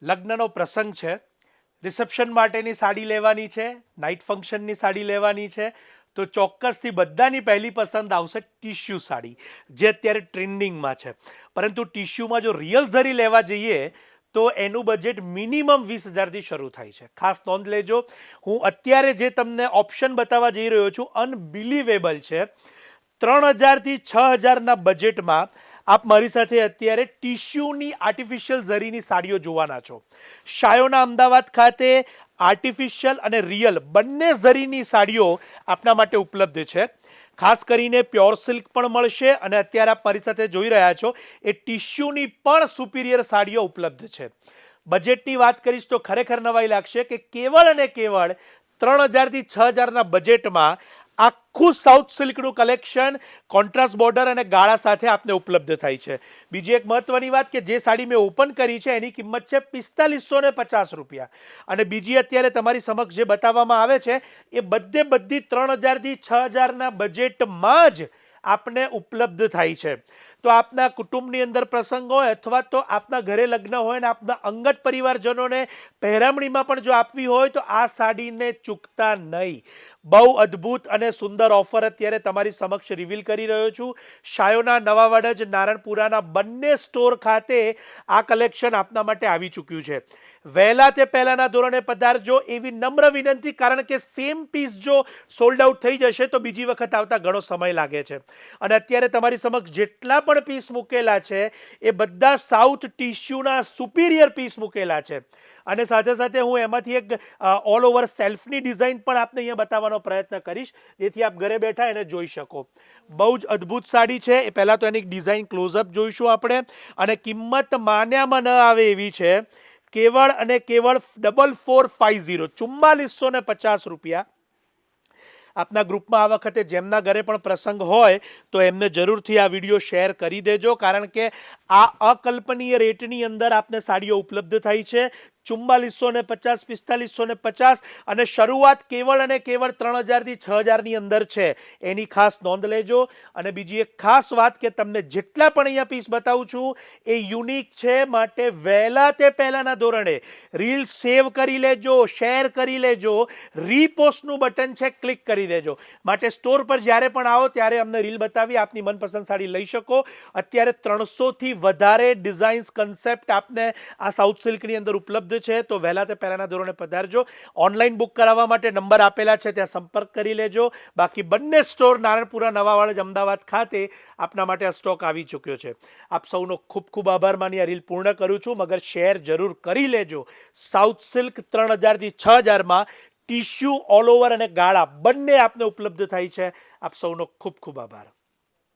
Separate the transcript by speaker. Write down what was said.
Speaker 1: લગ્નનો પ્રસંગ છે, રિસેપ્શન માટેની સાડી લેવાની છે, નાઇટ ફંક્શનની સાડી લેવાની છે, તો ચોક્કસથી બધાની પહેલી પસંદ આવશે ટિશ્યુ સાડી, જે અત્યારે ટ્રેન્ડિંગમાં છે. પરંતુ ટિશ્યુમાં જો રિયલ ઝરી લેવા જઈએ તો એનું બજેટ મિનિમમ 20,000થી શરૂ થાય છે. ખાસ નોંધ લેજો, હું અત્યારે જે તમને ઓપ્શન બતાવવા જઈ રહ્યો છું અનબિલિવેબલ છે. 3,000થી 6,000ના બજેટમાં આપ મારી સાથે અત્યારે ટિશ્યુની આર્ટિફિશિયલ ઝરીની સાડીઓ જોવાના છો. શાયોના અમદાવાદ ખાતે આર્ટિફિશિયલ અને રિયલ બંને ઝરીની સાડીઓ આપના માટે ઉપલબ્ધ છે. ખાસ કરીને પ્યોર સિલ્ક પણ મળશે અને અત્યારે આપ મારી સાથે જોઈ રહ્યા છો એ ટિશ્યુની પણ સુપિરિયર સાડીઓ ઉપલબ્ધ છે. બજેટની વાત કરીશ તો ખરેખર નવાઈ લાગશે કે કેવળ અને કેવળ 3,000થી 6,000ના બજેટમાં આખું સાઉથ સિલ્કનું કલેક્શન કોન્ટ્રાસ્ટ બોર્ડર અને ગાળા સાથે આપને ઉપલબ્ધ થાય છે. બીજી એક મહત્વની વાત કે જે સાડી મેં ઓપન કરી છે એની કિંમત છે 4,550 રૂપિયા, અને બીજી અત્યારે તમારી સમક્ષ જે બતાવવામાં આવે છે એ બધી 3,000થી 6,000ના બજેટમાં જ આપને ઉપલબ્ધ થાય છે. તો આપના કુટુંબની અંદર પ્રસંગ હોય અથવા તો આપના ઘરે લગ્ન હોય ને આપના અંગત પરિવારજનોને પહેરામણીમાં પણ જો આપવી હોય તો આ સાડીને ચૂકતા નહીં. બહુ અદ્ભુત અને સુંદર ઓફર અત્યારે તમારી સમક્ષ રિવીલ કરી રહ્યો છું. શાયોના નવાવડજ નારણપુરાના બંને સ્ટોર ખાતે આ કલેક્શન આપના માટે આવી ચૂક્યું છે. વહેલા તે પહેલાના ધોરણે પધારજો એવી નમ્ર વિનંતી, કારણ કે સેમ પીસ જો સોલ્ડ આઉટ થઈ જશે તો બીજી વખત આવતા ઘણો સમય લાગે છે. અને અત્યારે તમારી સમક્ષ જેટલા પણ પીસ મૂકેલા છે એ બધા સાઉથ ટિશ્યુના સુપિરિયર પીસ મૂકેલા છે. અને સાથે સાથે હું એમાંથી એક ઓલ ઓવર સેલ્ફની ડિઝાઇન પણ આપને અહીંયા બતાવવાનો પ્રયત્ન કરીશ, જેથી આપ ઘરે બેઠા એને જોઈ શકો. બહુ જ અદ્ભુત સાડી છે. એ પહેલાં તો એની ડિઝાઇન ક્લોઝઅપ જોઈશું આપણે, અને કિંમત માન્યામાં ન આવે એવી છે. કેવળ અને કેવળ 4,450 4450 રૂપિયા. આપના ગ્રુપમાં આ વખતે જેમના ઘરે પણ પ્રસંગ હોય તો એમને જરૂરથી આ વિડીયો શેર કરી દેજો, કારણ કે આ અકલ્પનીય રેટની અંદર આપને સાડીઓ ઉપલબ્ધ થાય છે. 4450, 4550, અને શરૂઆત કેવળ અને કેવળ 3,000થી 6,000ની અંદર છે. એની ખાસ નોંધ લેજો. અને બીજી એક ખાસ વાત કે તમને જેટલા પણ અહીંયા પીસ બતાવું છું એ યુનિક છે, માટે વહેલા તે પહેલાના ધોરણે રીલ સેવ કરી લેજો, શેર કરી લેજો, રીપોસ્ટનું બટન છે ક્લિક કરી દેજો. માટે સ્ટોર પર જ્યારે પણ આવો ત્યારે અમને રીલ બતાવી આપની મનપસંદ સાડી લઈ શકો. અત્યારે 300થી વધારે ડિઝાઇન્સ કન્સેપ્ટ આપને આ સાઉથ સિલ્કની અંદર ઉપલબ્ધ છે. તો વહેલા તે પહેલાના ધોરણે પધારજો. ઓનલાઈન બુક કરાવવા માટે નંબર આપેલા છે, ત્યાં સંપર્ક કરી લેજો. બાકી બંને સ્ટોર નારણપુરા, નવાવાડ, અમદાવાદ ખાતે આપના માટે આ સ્ટોક આવી ચૂક્યો છે. આપ સૌનો ખૂબ ખૂબ આભાર માની આ રીલ પૂર્ણ કરું છું, મગર શેર જરૂર કરી લેજો. સાઉથ સિલ્ક 3,000થી 6,000માં ટિશ્યુ ઓલ ઓવર અને ગાળા બંને આપને ઉપલબ્ધ થાય છે. આપ સૌનો ખૂબ ખૂબ આભાર.